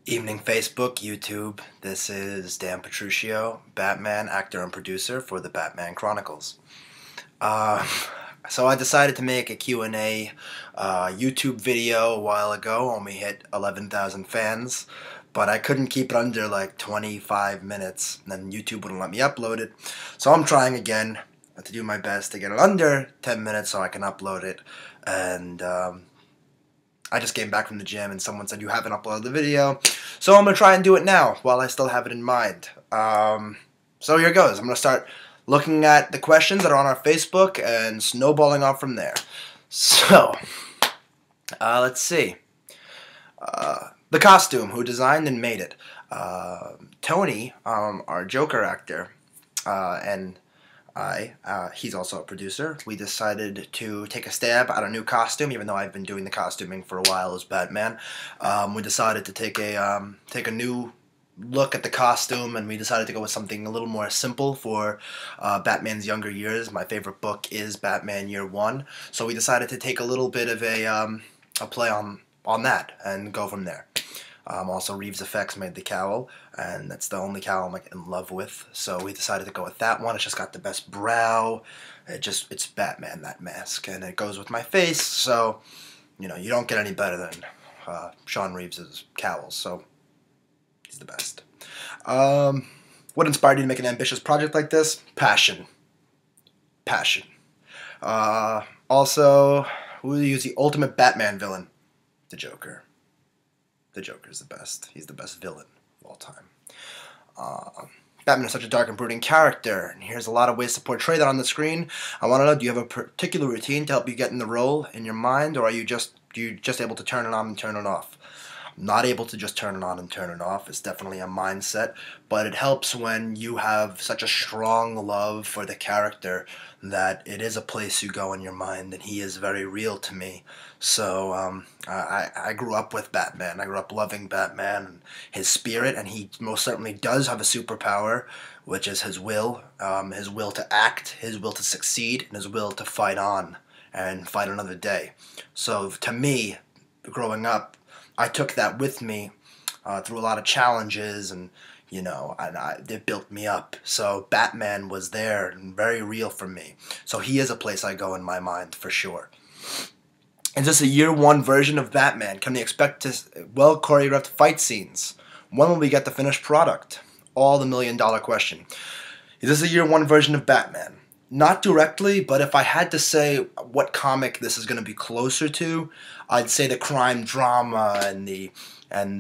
Evening Facebook, YouTube. This is Dan Petruccio, Batman actor and producer for the Batman Chronicles. Uh, so I decided to make a Q&A YouTube video a while ago when we hit 11,000 fans, but I couldn't keep it under like 25 minutes, and then YouTube wouldn't let me upload it. So I'm trying again to do my best to get it under 10 minutes so I can upload it. And I just came back from the gym and someone said, you haven't uploaded the video. So I'm going to try and do it now while I still have it in mind. So here goes. I'm going to start looking at the questions that are on our Facebook and snowballing off from there. So, let's see. The costume, who designed and made it? Tony, our Joker actor, and he's also a producer. We decided to take a stab at a new costume, even though I've been doing the costuming for a while as Batman. We decided to take a new look at the costume, and we decided to go with something a little more simple for Batman's younger years. My favorite book is Batman Year One, so we decided to take a little bit of a play on that and go from there. Also, Reeves Effects made the cowl, and that's the only cowl I'm like in love with. So we decided to go with that one. It's just got the best brow. It's Batman, that mask, and it goes with my face. So, you know, you don't get any better than Sean Reeves's cowls. So he's the best. What inspired you to make an ambitious project like this? Passion. Passion. Also, who will use the ultimate Batman villain? The Joker. The Joker's the best. He's the best villain of all time. Batman is such a dark and brooding character, and here's a lot of ways to portray that on the screen. I want to know, do you have a particular routine to help you get in the role in your mind, or are you just able to turn it on and turn it off? I'm not able to just turn it on and turn it off. It's definitely a mindset, but it helps when you have such a strong love for the character that it is a place you go in your mind, and he is very real to me. So I grew up with Batman. I grew up loving Batman and his spirit, and he most certainly does have a superpower, which is his will to act, his will to succeed, and his will to fight on and fight another day. So to me, growing up, I took that with me through a lot of challenges, and it built me up. So Batman was there and very real for me. So he is a place I go in my mind for sure. Is this a year one version of Batman? Can we expect well choreographed fight scenes? When will we get the finished product? All the million-dollar question. Is this a year one version of Batman? Not directly, but if I had to say what comic this is going to be closer to, I'd say the crime drama and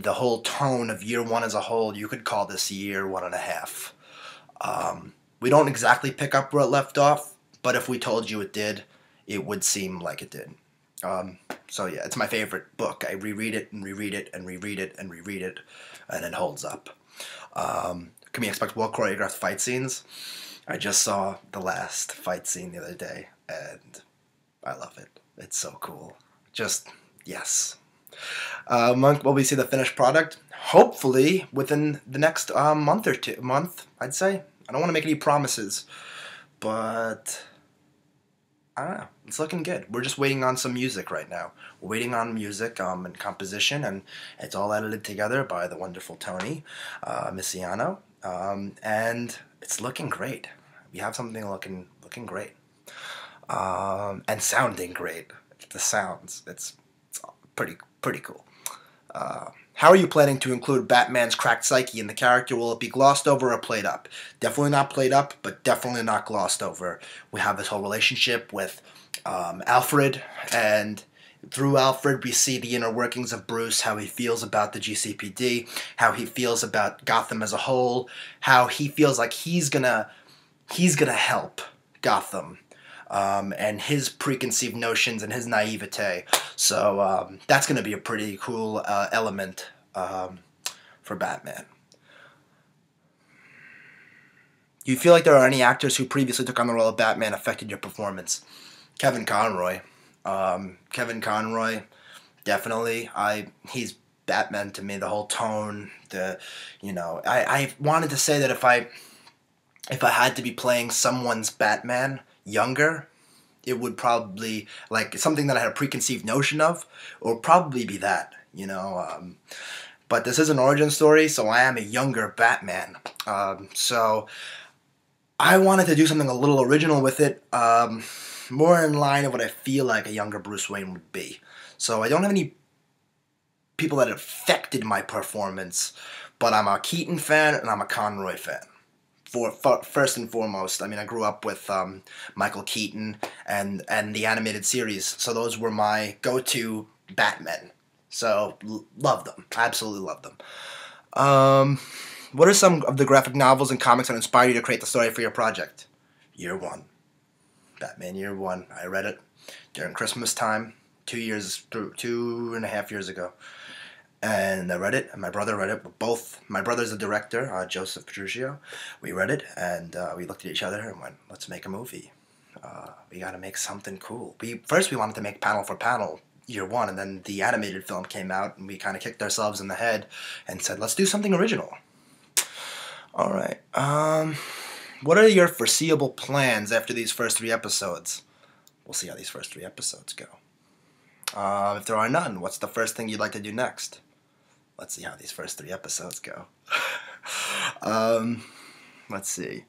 the whole tone of year one as a whole. You could call this year 1.5. We don't exactly pick up where it left off, but if we told you it did, it would seem like it did. So yeah, it's my favorite book. I reread it and reread it and reread it and reread it, and it holds up. Can we expect well choreographed fight scenes? I just saw the last fight scene the other day, and I love it. It's so cool. Just, yes. Will we see the finished product? Hopefully within the next month, I'd say. I don't want to make any promises, but I don't know. It's looking good. We're just waiting on some music right now. We're waiting on music and composition, and it's all edited together by the wonderful Tony Misiano, and it's looking great. We have something looking great, and sounding great. The sounds, it's pretty cool. How are you planning to include Batman's cracked psyche in the character? Will it be glossed over or played up? Definitely not played up, but definitely not glossed over. We have this whole relationship with Alfred, and through Alfred we see the inner workings of Bruce, how he feels about the GCPD, how he feels about Gotham as a whole, how he feels like he's gonna help Gotham, and his preconceived notions and his naivete. So that's going to be a pretty cool element for Batman. Do you feel like there are any actors who previously took on the role of Batman affected your performance? Kevin Conroy. Definitely. He's Batman to me. The whole tone, I wanted to say that if I had to be playing someone's Batman younger, it would probably, like, something that I had a preconceived notion of, it would probably be that, But this is an origin story, so I am a younger Batman. So I wanted to do something a little original with it, more in line of what I feel like a younger Bruce Wayne would be. So I don't have any people that affected my performance, but I'm a Keaton fan and I'm a Conroy fan. First and foremost, I mean, I grew up with Michael Keaton and the animated series, so those were my go-to Batmen. So love them, absolutely love them. What are some of the graphic novels and comics that inspired you to create the story for your project? Year One, Batman Year One. I read it during Christmas time, 2.5 years ago. And I read it, and my brother read it. Both, my brother's the director, Joseph Petruccio. We read it, and we looked at each other and went, let's make a movie. We gotta make something cool. First we wanted to make panel for panel, Year One, and then the animated film came out, and we kind of kicked ourselves in the head and said, let's do something original. Alright, what are your foreseeable plans after these first 3 episodes? We'll see how these first 3 episodes go. If there are none, what's the first thing you'd like to do next? Let's see how these first 3 episodes go. Let's see.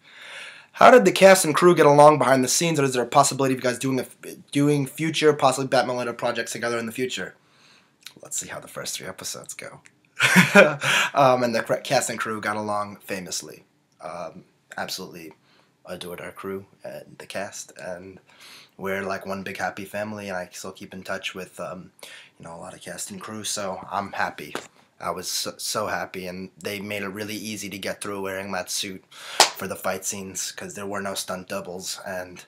How did the cast and crew get along behind the scenes, or is there a possibility of you guys doing future, possibly Batman-related projects together in the future? Let's see how the first 3 episodes go. And the cast and crew got along famously. Absolutely adored our crew and the cast, and we're like one big happy family, and I still keep in touch with you know, a lot of cast and crew, so I'm happy. I was so happy, and they made it really easy to get through wearing that suit for the fight scenes, because there were no stunt doubles, and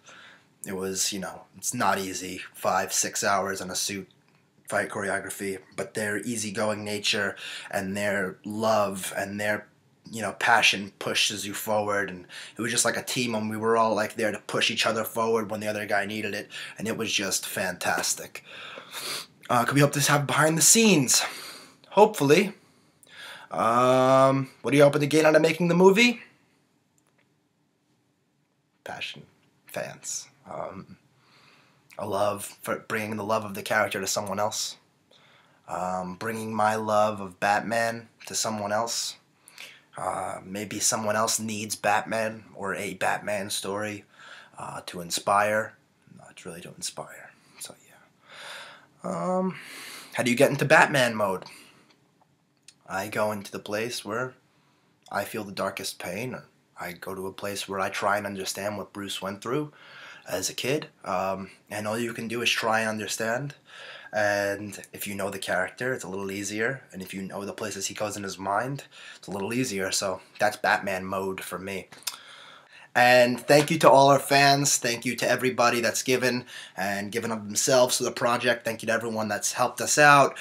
it was, you know, it's not easy, 5-6 hours in a suit fight choreography, but their easygoing nature and their love and their, you know, passion pushes you forward, and it was just like a team, and we were all like there to push each other forward when the other guy needed it, and it was just fantastic. Could we hope to have behind the scenes? Hopefully. What are you hoping to gain out of making the movie? Passion, fans, a love for bringing the love of the character to someone else, bringing my love of Batman to someone else. Maybe someone else needs Batman or a Batman story to inspire. No, it's really to inspire. So yeah. How do you get into Batman mode? I go into the place where I feel the darkest pain. Or I go to a place where I try and understand what Bruce went through as a kid. And all you can do is try and understand. And if you know the character, it's a little easier. And if you know the places he goes in his mind, it's a little easier. So that's Batman mode for me. And thank you to all our fans. Thank you to everybody that's given of themselves to the project. Thank you to everyone that's helped us out,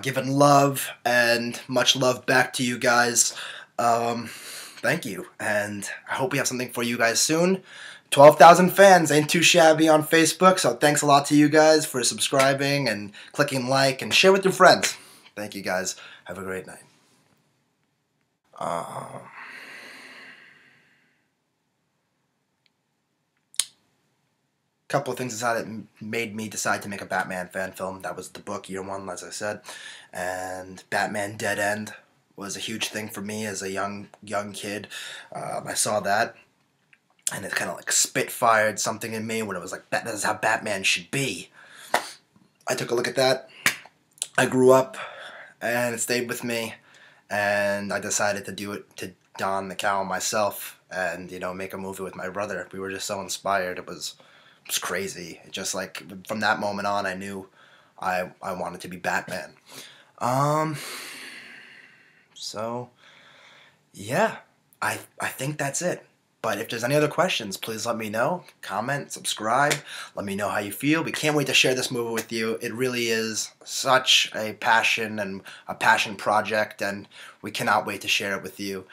given love, and much love back to you guys. Thank you, and I hope we have something for you guys soon. 12,000 fans ain't too shabby on Facebook, so thanks a lot to you guys for subscribing and clicking like and share with your friends. Thank you guys. Have a great night. Couple of things that made me decide to make a Batman fan film. That was the book, Year One, as I said, and Batman Dead End was a huge thing for me as a young kid. I saw that, and it kind of like spitfired something in me when it was like, that is how Batman should be. I took a look at that. I grew up, and it stayed with me, and I decided to do it, to don the cowl myself, and, you know, make a movie with my brother. We were just so inspired. It was crazy. It just, like, from that moment on, I knew I wanted to be Batman. So yeah, I think that's it. But if there's any other questions, please let me know. Comment, subscribe, let me know how you feel. We can't wait to share this movie with you. It really is such a passion and a passion project, and we cannot wait to share it with you.